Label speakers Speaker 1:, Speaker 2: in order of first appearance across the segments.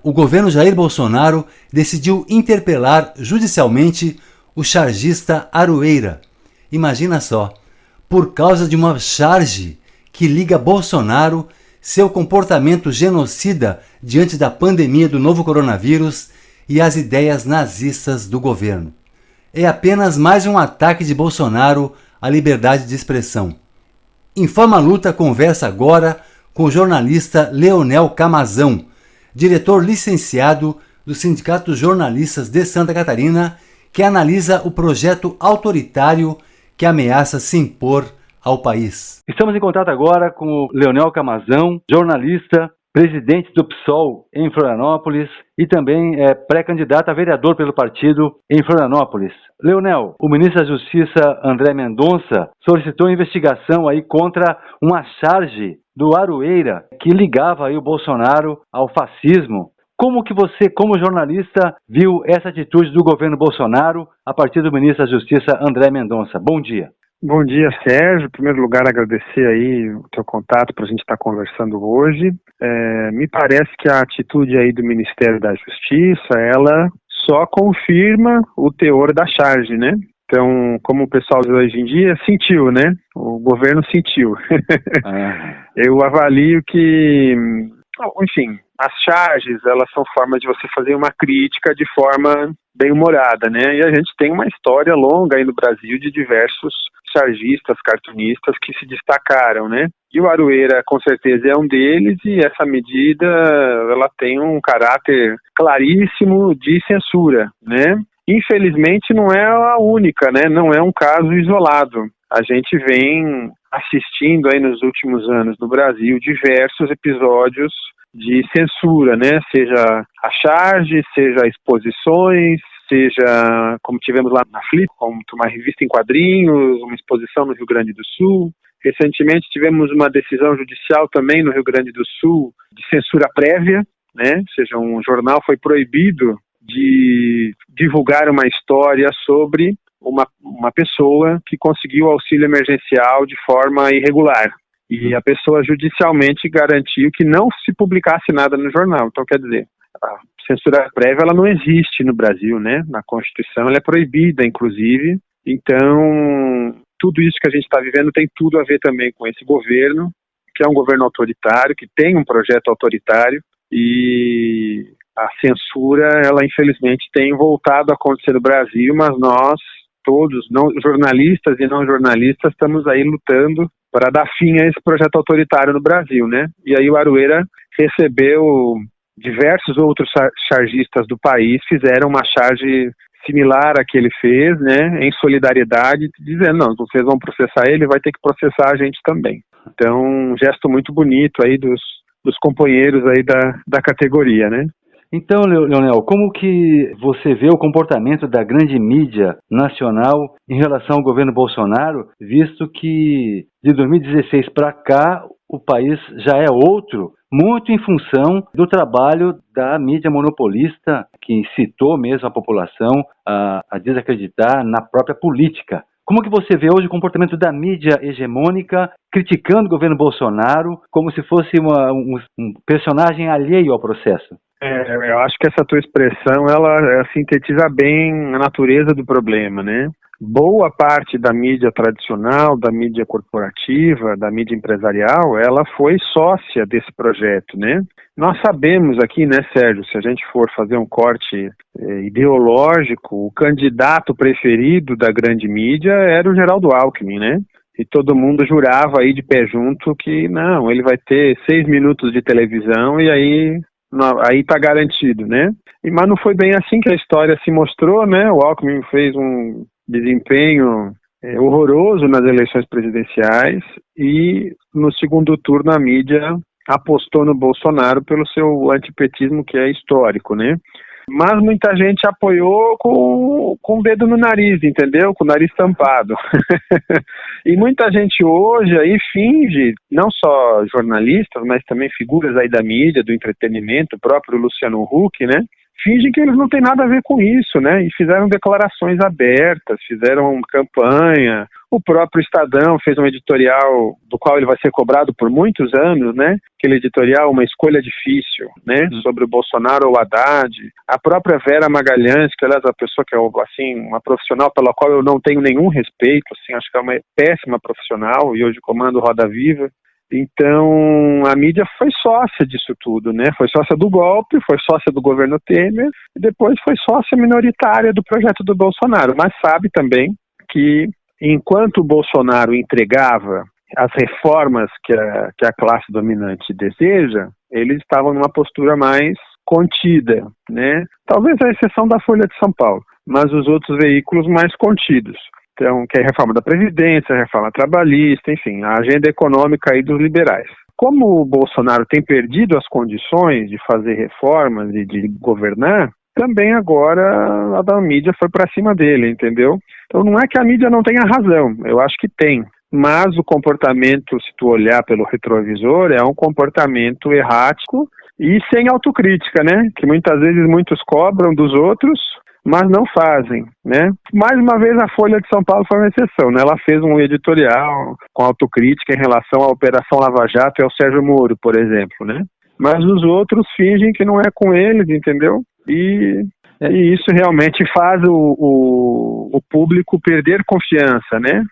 Speaker 1: o governo Jair Bolsonaro decidiu interpelar judicialmente o chargista Aroeira. Imagina só, por causa de uma charge que liga Bolsonaro, seu comportamento genocida diante da pandemia do novo coronavírus e as ideias nazistas do governo. É apenas mais um ataque de Bolsonaro à liberdade de expressão. Informa Luta conversa agora com o jornalista Leonel Camazão, diretor licenciado do Sindicato dos Jornalistas de Santa Catarina, que analisa o projeto autoritário que ameaça se impor ao país. Estamos em contato agora com o Leonel Camazão, jornalista, presidente do PSOL em Florianópolis e também pré-candidato a vereador pelo partido em Florianópolis. Leonel, o ministro da Justiça André Mendonça solicitou investigação aí contra uma charge do Aroeira que ligava aí o Bolsonaro ao fascismo. Como que você, como jornalista, viu essa atitude do governo Bolsonaro a partir do ministro da Justiça André Mendonça? Bom dia.
Speaker 2: Bom dia, Sérgio. Em primeiro lugar, agradecer aí o teu contato para a gente estar conversando hoje. Me parece que a atitude aí do Ministério da Justiça, ela só confirma o teor da charge, né? Então, como o pessoal de hoje em dia sentiu, né? O governo sentiu. Eu avalio que, enfim, as charges, elas são formas de você fazer uma crítica de forma bem-humorada, né? E a gente tem uma história longa aí no Brasil de diversos chargistas, cartunistas que se destacaram, né? E o Aroeira, com certeza, é um deles, e essa medida, ela tem um caráter claríssimo de censura, né? Infelizmente, não é a única, né? Não é um caso isolado. A gente vem assistindo aí nos últimos anos no Brasil diversos episódios de censura, né? Seja a charge, seja exposições, seja como tivemos lá na Flip, como uma revista em quadrinhos, uma exposição no Rio Grande do Sul. Recentemente tivemos uma decisão judicial também no Rio Grande do Sul de censura prévia, né? Ou seja, um jornal foi proibido de divulgar uma história sobre uma pessoa que conseguiu auxílio emergencial de forma irregular. E a pessoa judicialmente garantiu que não se publicasse nada no jornal. Então, quer dizer, a censura prévia ela não existe no Brasil, né? Na Constituição ela é proibida, inclusive. Então, tudo isso que a gente está vivendo tem tudo a ver também com esse governo, que é um governo autoritário, que tem um projeto autoritário, e a censura, ela infelizmente tem voltado a acontecer no Brasil, mas nós, todos, jornalistas e não jornalistas, estamos aí lutando para dar fim a esse projeto autoritário no Brasil, né? E aí o Aroeira recebeu diversos outros chargistas do país, fizeram uma charge similar à que ele fez, né? Em solidariedade, dizendo, não, vocês vão processar ele, vai ter que processar a gente também. Então, um gesto muito bonito aí dos companheiros aí da categoria, né?
Speaker 1: Então, Leonel, como que você vê o comportamento da grande mídia nacional em relação ao governo Bolsonaro, visto que de 2016 para cá o país já é outro, muito em função do trabalho da mídia monopolista, que incitou mesmo a população a desacreditar na própria política. Como que você vê hoje o comportamento da mídia hegemônica criticando o governo Bolsonaro como se fosse um personagem alheio ao processo?
Speaker 2: Eu acho que essa tua expressão, ela sintetiza bem a natureza do problema, né? Boa parte da mídia tradicional, da mídia corporativa, da mídia empresarial, ela foi sócia desse projeto, né? Nós sabemos aqui, né, Sérgio, se a gente for fazer um corte ideológico, o candidato preferido da grande mídia era o Geraldo Alckmin, né? E todo mundo jurava aí de pé junto que, não, ele vai ter 6 minutos de televisão e aí está garantido, né? Mas não foi bem assim que a história se mostrou, né? O Alckmin fez um desempenho horroroso nas eleições presidenciais e no segundo turno a mídia apostou no Bolsonaro pelo seu antipetismo, que é histórico, né? Mas muita gente apoiou com o dedo no nariz, entendeu? Com o nariz tampado. E muita gente hoje aí finge, não só jornalistas, mas também figuras aí da mídia, do entretenimento, o próprio Luciano Huck, né? fingem que eles não têm nada a ver com isso, né? E fizeram declarações abertas, fizeram campanha. O próprio Estadão fez um editorial do qual ele vai ser cobrado por muitos anos, né? Aquele editorial, Uma Escolha Difícil, né? Sobre o Bolsonaro ou o Haddad. A própria Vera Magalhães, que aliás é uma pessoa que é assim, uma profissional pela qual eu não tenho nenhum respeito, assim, acho que é uma péssima profissional e hoje comanda o Roda Viva. Então, a mídia foi sócia disso tudo, né? Foi sócia do golpe, foi sócia do governo Temer e depois foi sócia minoritária do projeto do Bolsonaro. Mas sabe também que, enquanto o Bolsonaro entregava as reformas que a classe dominante deseja, eles estavam numa postura mais contida, né? Talvez a exceção da Folha de São Paulo, mas os outros veículos mais contidos. Então, que é a reforma da Previdência, a reforma trabalhista, enfim, a agenda econômica aí dos liberais. Como o Bolsonaro tem perdido as condições de fazer reformas e de governar, também agora a mídia foi para cima dele, entendeu? Então não é que a mídia não tenha razão, eu acho que tem. Mas o comportamento, se tu olhar pelo retrovisor, é um comportamento errático e sem autocrítica, né? Que muitas vezes muitos cobram dos outros, mas não fazem, né? Mais uma vez a Folha de São Paulo foi uma exceção, né? Ela fez um editorial com autocrítica em relação à Operação Lava Jato e ao Sérgio Moro, por exemplo, né? Mas os outros fingem que não é com eles, entendeu? E isso realmente faz o público perder confiança, né,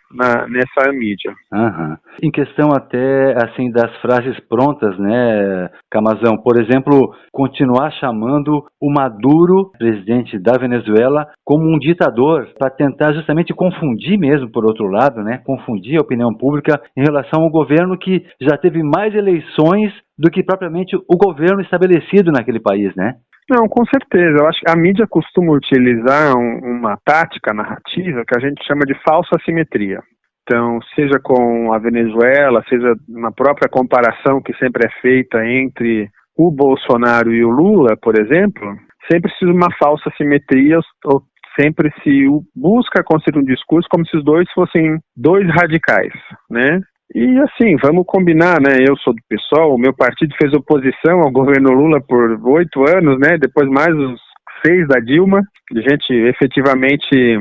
Speaker 2: nessa mídia.
Speaker 3: Uhum. Em questão até, assim, das frases prontas, né, Camazão, por exemplo, continuar chamando o Maduro, presidente da Venezuela, como um ditador, para tentar justamente confundir mesmo, por outro lado, né, confundir a opinião pública em relação ao governo que já teve mais eleições do que propriamente o governo estabelecido naquele país, né?
Speaker 2: Não, com certeza. Eu acho que a mídia costuma utilizar uma tática narrativa que a gente chama de falsa simetria. Então, seja com a Venezuela, seja na própria comparação que sempre é feita entre o Bolsonaro e o Lula, por exemplo, sempre se usa uma falsa simetria ou sempre se busca construir um discurso como se os dois fossem dois radicais, né? E assim, vamos combinar, né? Eu sou do PSOL, o meu partido fez oposição ao governo Lula por 8 anos, né? Depois mais os 6 da Dilma. A gente efetivamente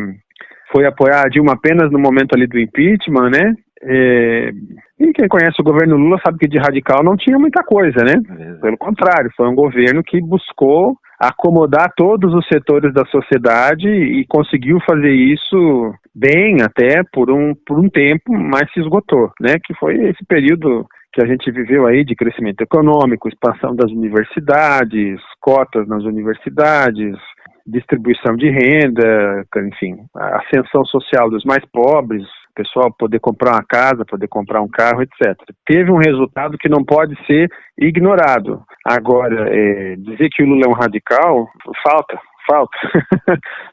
Speaker 2: foi apoiar a Dilma apenas no momento ali do impeachment, né? E quem conhece o governo Lula sabe que de radical não tinha muita coisa, né? Pelo contrário, foi um governo que buscou acomodar todos os setores da sociedade e conseguiu fazer isso bem até por um tempo, mas se esgotou, né? Que foi esse período que a gente viveu aí de crescimento econômico, expansão das universidades, cotas nas universidades, distribuição de renda, enfim, a ascensão social dos mais pobres, o pessoal poder comprar uma casa, poder comprar um carro, etc. Teve um resultado que não pode ser ignorado. Agora, dizer que o Lula é um radical, falta.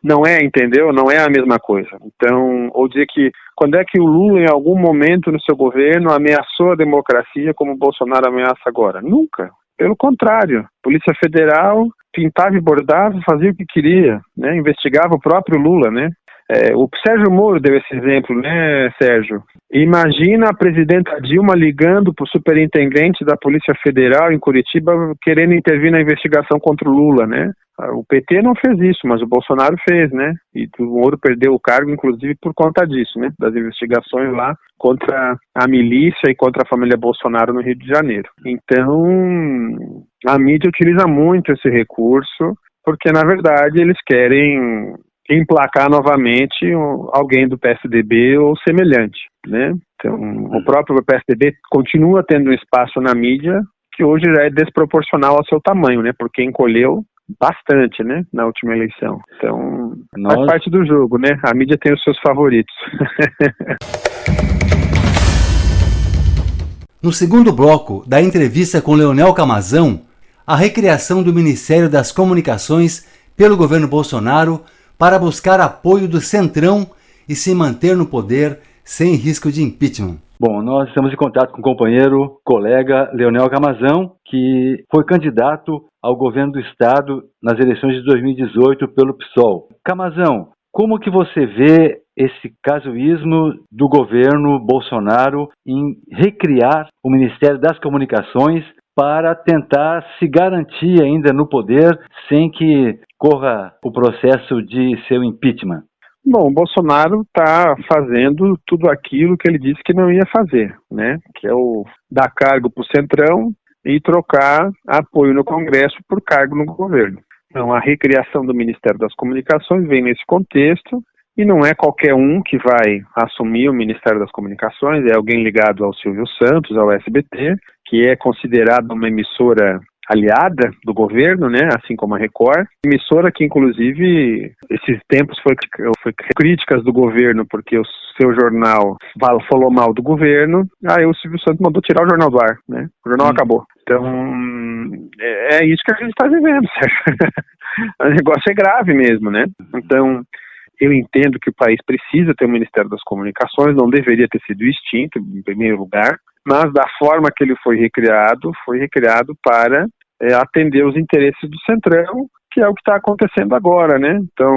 Speaker 2: Não é, entendeu? Não é a mesma coisa. Então, ou dizer que quando é que o Lula, em algum momento no seu governo, ameaçou a democracia como o Bolsonaro ameaça agora? Nunca. Pelo contrário, Polícia Federal pintava e bordava, fazia o que queria, né? Investigava o próprio Lula, né? O Sérgio Moro deu esse exemplo, né, Sérgio? Imagina a presidenta Dilma ligando para o superintendente da Polícia Federal em Curitiba querendo intervir na investigação contra o Lula, né? O PT não fez isso, mas o Bolsonaro fez, né? E o Moro perdeu o cargo, inclusive, por conta disso, né? Das investigações lá contra a milícia e contra a família Bolsonaro no Rio de Janeiro. Então, a mídia utiliza muito esse recurso, porque, na verdade, eles querem emplacar novamente alguém do PSDB ou semelhante, né? Então, o próprio PSDB continua tendo um espaço na mídia que hoje já é desproporcional ao seu tamanho, né? Porque encolheu bastante, né? Na última eleição. Então, faz parte do jogo, né? A mídia tem os seus favoritos.
Speaker 1: No segundo bloco da entrevista com Leonel Camazão, a recriação do Ministério das Comunicações pelo governo Bolsonaro para buscar apoio do Centrão e se manter no poder sem risco de impeachment.
Speaker 3: Bom, nós estamos em contato com o companheiro, colega Leonel Camazão, que foi candidato ao governo do Estado nas eleições de 2018 pelo PSOL. Camazão, como que você vê esse casuísmo do governo Bolsonaro em recriar o Ministério das Comunicações para tentar se garantir ainda no poder sem que corra o processo de seu impeachment?
Speaker 2: Bom, o Bolsonaro está fazendo tudo aquilo que ele disse que não ia fazer, né? Que é o dar cargo para o Centrão e trocar apoio no Congresso por cargo no governo. Então, a recriação do Ministério das Comunicações vem nesse contexto, e não é qualquer um que vai assumir o Ministério das Comunicações, é alguém ligado ao Silvio Santos, ao SBT, que é considerado uma emissora aliada do governo, né, assim como a Record, emissora que inclusive esses tempos foi críticas do governo porque o seu jornal falou mal do governo, aí o Silvio Santos mandou tirar o jornal do ar, né, o jornal acabou. Então é isso que a gente está vivendo, Sérgio. O negócio é grave mesmo, né, então eu entendo que o país precisa ter um Ministério das Comunicações, não deveria ter sido extinto, em primeiro lugar, mas da forma que ele foi recriado para atender os interesses do Centrão, que é o que está acontecendo agora, né? Então,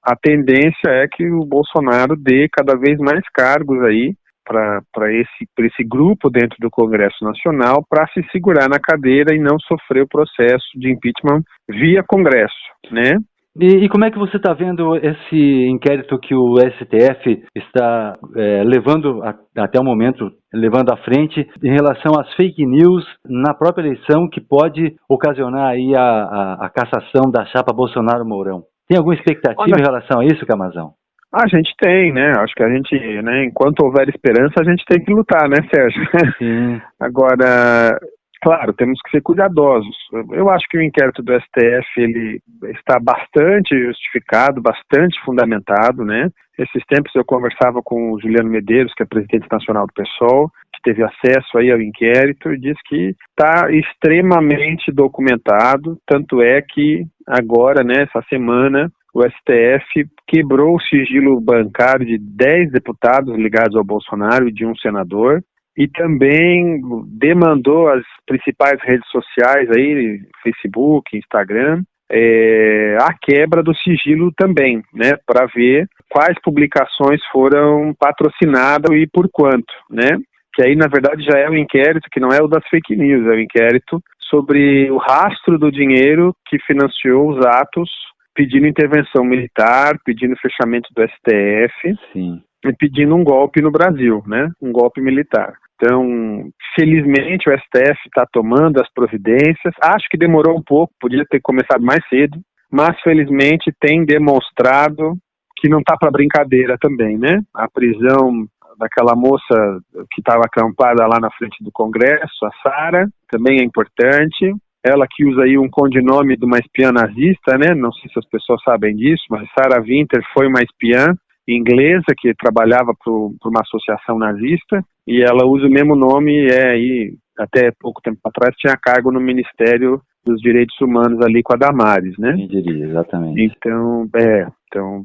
Speaker 2: a tendência é que o Bolsonaro dê cada vez mais cargos aí para esse grupo dentro do Congresso Nacional para se segurar na cadeira e não sofrer o processo de impeachment via Congresso, né?
Speaker 3: E como é que você está vendo esse inquérito que o STF está levando até o momento, levando à frente em relação às fake news na própria eleição que pode ocasionar aí a cassação da chapa Bolsonaro-Mourão? Tem alguma expectativa em relação a isso, Camazão?
Speaker 2: A gente tem, né? Acho que a gente, né, enquanto houver esperança, a gente tem que lutar, né, Sérgio?
Speaker 3: Sim.
Speaker 2: Agora, claro, temos que ser cuidadosos. Eu acho que o inquérito do STF ele está bastante justificado, bastante fundamentado, né? Esses tempos eu conversava com o Juliano Medeiros, que é presidente nacional do PSOL, que teve acesso aí ao inquérito e disse que está extremamente documentado, tanto é que agora, né, essa semana, o STF quebrou o sigilo bancário de 10 deputados ligados ao Bolsonaro e de um senador, e também demandou as principais redes sociais aí, Facebook, Instagram, a quebra do sigilo também, né, para ver quais publicações foram patrocinadas e por quanto, né, que aí na verdade já é um inquérito que não é o das fake news, é o inquérito sobre o rastro do dinheiro que financiou os atos pedindo intervenção militar, pedindo fechamento do STF.
Speaker 3: Sim.
Speaker 2: E pedindo um golpe no Brasil, né? Um golpe militar. Então, felizmente o STF está tomando as providências. Acho que demorou um pouco, podia ter começado mais cedo, mas felizmente tem demonstrado que não está para brincadeira também, né? A prisão daquela moça que estava acampada lá na frente do Congresso, a Sara, também é importante. Ela que usa aí um codinome de uma espiã nazista, né? Não sei se as pessoas sabem disso, mas Sarah Winter foi uma espiã inglesa que trabalhava para uma associação nazista e ela usa o mesmo nome e até pouco tempo atrás tinha cargo no Ministério dos Direitos Humanos ali com a Damares, né?
Speaker 3: Quem diria, exatamente.
Speaker 2: Então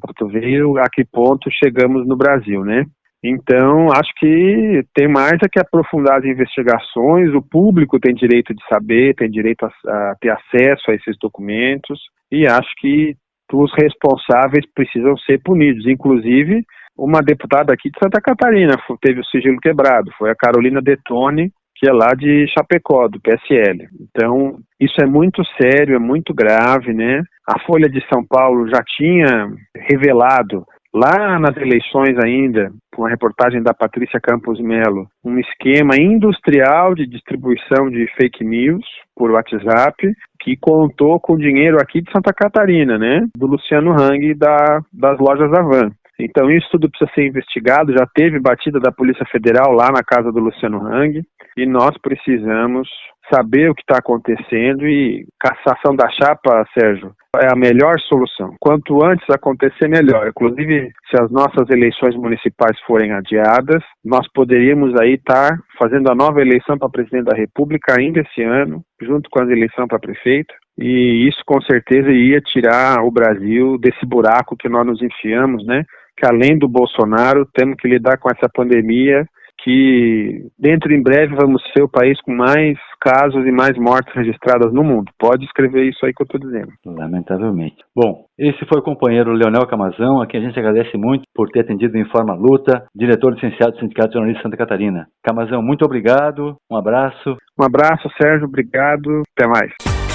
Speaker 2: para tu ver a que ponto chegamos no Brasil, né? Então, acho que tem mais que aprofundar as investigações, o público tem direito de saber, tem direito a ter acesso a esses documentos e acho que os responsáveis precisam ser punidos. Inclusive, uma deputada aqui de Santa Catarina teve o sigilo quebrado, foi a Carolina Detone, que é lá de Chapecó, do PSL. Então, isso é muito sério, é muito grave, né? A Folha de São Paulo já tinha revelado, lá nas eleições ainda, com a reportagem da Patrícia Campos Melo, um esquema industrial de distribuição de fake news por WhatsApp, que contou com dinheiro aqui de Santa Catarina, né? Do Luciano Hang das lojas Avan. Então isso tudo precisa ser investigado, já teve batida da Polícia Federal lá na casa do Luciano Hang, e nós precisamos saber o que está acontecendo e cassação da chapa, Sérgio, é a melhor solução. Quanto antes acontecer, melhor. Inclusive, se as nossas eleições municipais forem adiadas, nós poderíamos aí estar fazendo a nova eleição para presidente da República ainda esse ano, junto com a eleição para prefeito, e isso com certeza iria tirar o Brasil desse buraco que nós nos enfiamos, né? Que além do Bolsonaro, temos que lidar com essa pandemia que dentro em breve vamos ser o país com mais casos e mais mortes registradas no mundo. Pode escrever isso aí que eu estou dizendo.
Speaker 3: Lamentavelmente. Bom, esse foi o companheiro Leonel Camazão, a quem a gente agradece muito por ter atendido em Informa Luta, diretor licenciado do Sindicato de Jornalistas de Santa Catarina. Camazão, muito obrigado, um abraço.
Speaker 2: Um abraço, Sérgio, obrigado, até mais.